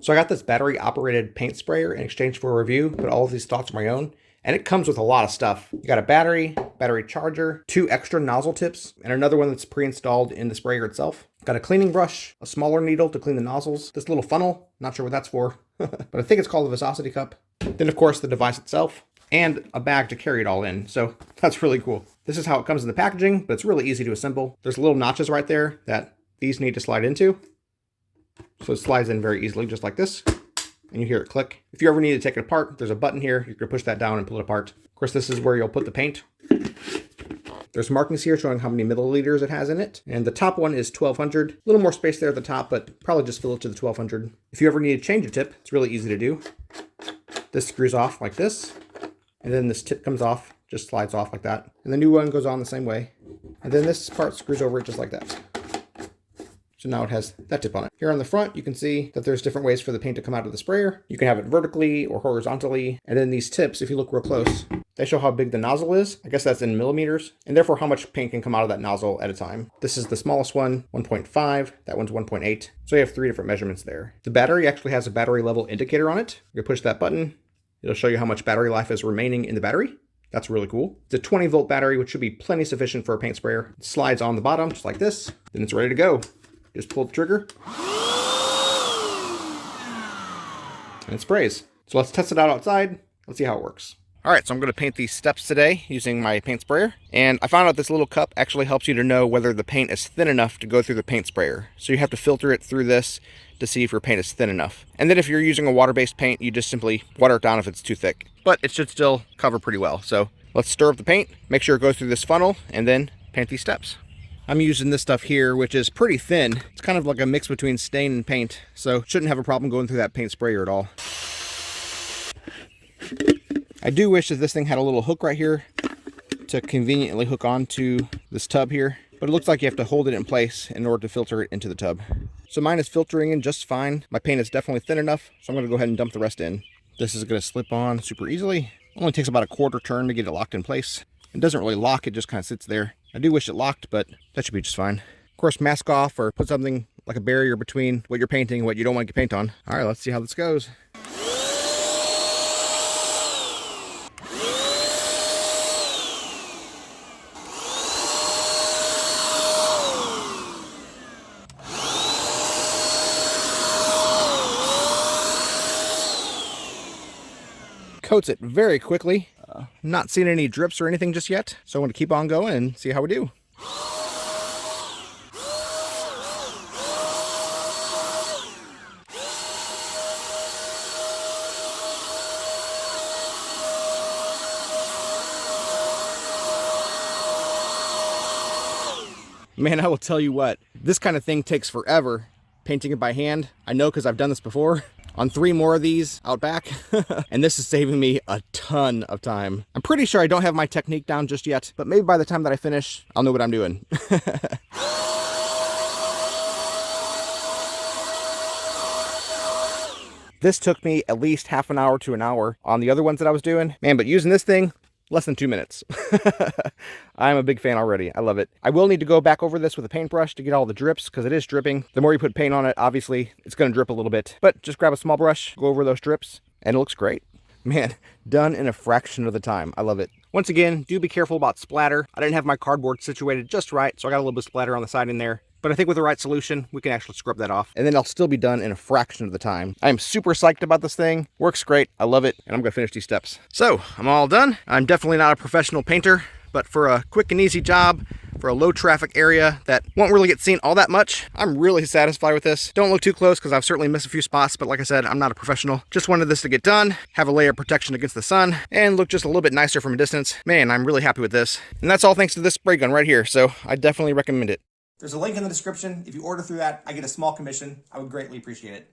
So I got this battery operated paint sprayer in exchange for a review, but all of these thoughts are my own. And it comes with a lot of stuff. You got a battery charger, 2 extra nozzle tips, and another one that's pre-installed in the sprayer itself. Got a cleaning brush, a smaller needle to clean the nozzles, this little funnel, not sure what that's for, but I think it's called a viscosity cup. Then of course the device itself, and a bag to carry it all in, so that's really cool. This is how it comes in the packaging, but it's really easy to assemble. There's little notches right there that these need to slide into. So it slides in very easily, just like this. And you hear it click. If you ever need to take it apart, there's a button here. You can push that down and pull it apart. Of course, this is where you'll put the paint. There's markings here showing how many milliliters it has in it. And the top one is 1200. A little more space there at the top, but probably just fill it to the 1200. If you ever need to change a tip, it's really easy to do. This screws off like this. And then this tip comes off, just slides off like that. And the new one goes on the same way. And then this part screws over it just like that. So now it has that tip on it. Here on the front, you can see that there's different ways for the paint to come out of the sprayer. You can have it vertically or horizontally. And then these tips, if you look real close, they show how big the nozzle is. I guess that's in millimeters, and therefore how much paint can come out of that nozzle at a time. This is the smallest one, 1.5. That one's 1.8. So you have 3 different measurements there. The battery actually has a battery level indicator on it. You push that button. It'll show you how much battery life is remaining in the battery. That's really cool. It's a 20 volt battery, which should be plenty sufficient for a paint sprayer. It slides on the bottom, just like this. Then it's ready to go. Just pull the trigger. And it sprays. So let's test it out outside. Let's see how it works. All right, so I'm going to paint these steps today using my paint sprayer. And I found out this little cup actually helps you to know whether the paint is thin enough to go through the paint sprayer. So you have to filter it through this to see if your paint is thin enough. And then if you're using a water-based paint, you just simply water it down if it's too thick. But it should still cover pretty well. So let's stir up the paint, make sure it goes through this funnel, and then paint these steps. I'm using this stuff here, which is pretty thin. It's kind of like a mix between stain and paint, so shouldn't have a problem going through that paint sprayer at all. I do wish that this thing had a little hook right here to conveniently hook onto this tub here, but it looks like you have to hold it in place in order to filter it into the tub. So mine is filtering in just fine. My paint is definitely thin enough, so I'm going to go ahead and dump the rest in. This is going to slip on super easily. It only takes about a quarter turn to get it locked in place. It doesn't really lock, it just kind of sits there. I do wish it locked, but that should be just fine. Of course, mask off or put something like a barrier between what you're painting and what you don't want to get paint on. All right, let's see how this goes. Coats it very quickly. Not seeing any drips or anything just yet, so I'm going to keep on going and see how we do. Man, I will tell you what, this kind of thing takes forever. Painting it by hand, I know because I've done this before. On 3 more of these out back, and this is saving me a ton of time. I'm pretty sure I don't have my technique down just yet, but maybe by the time that I finish, I'll know what I'm doing. This took me at least half an hour to an hour on the other ones that I was doing. Man, but using this thing, less than 2 minutes. I'm a big fan already. I love it. I will need to go back over this with a paintbrush to get all the drips because it is dripping. The more you put paint on it, obviously, it's going to drip a little bit. But just grab a small brush, go over those drips, and it looks great. Man, done in a fraction of the time. I love it. Once again, do be careful about splatter. I didn't have my cardboard situated just right, so I got a little bit of splatter on the side in there. But I think with the right solution, we can actually scrub that off. And then I'll still be done in a fraction of the time. I am super psyched about this thing. Works great. I love it. And I'm going to finish these steps. So I'm all done. I'm definitely not a professional painter, but for a quick and easy job, for a low traffic area that won't really get seen all that much, I'm really satisfied with this. Don't look too close because I've certainly missed a few spots, but like I said, I'm not a professional. Just wanted this to get done, have a layer of protection against the sun, and look just a little bit nicer from a distance. Man, I'm really happy with this. And that's all thanks to this spray gun right here, so I definitely recommend it. There's a link in the description. If you order through that, I get a small commission. I would greatly appreciate it.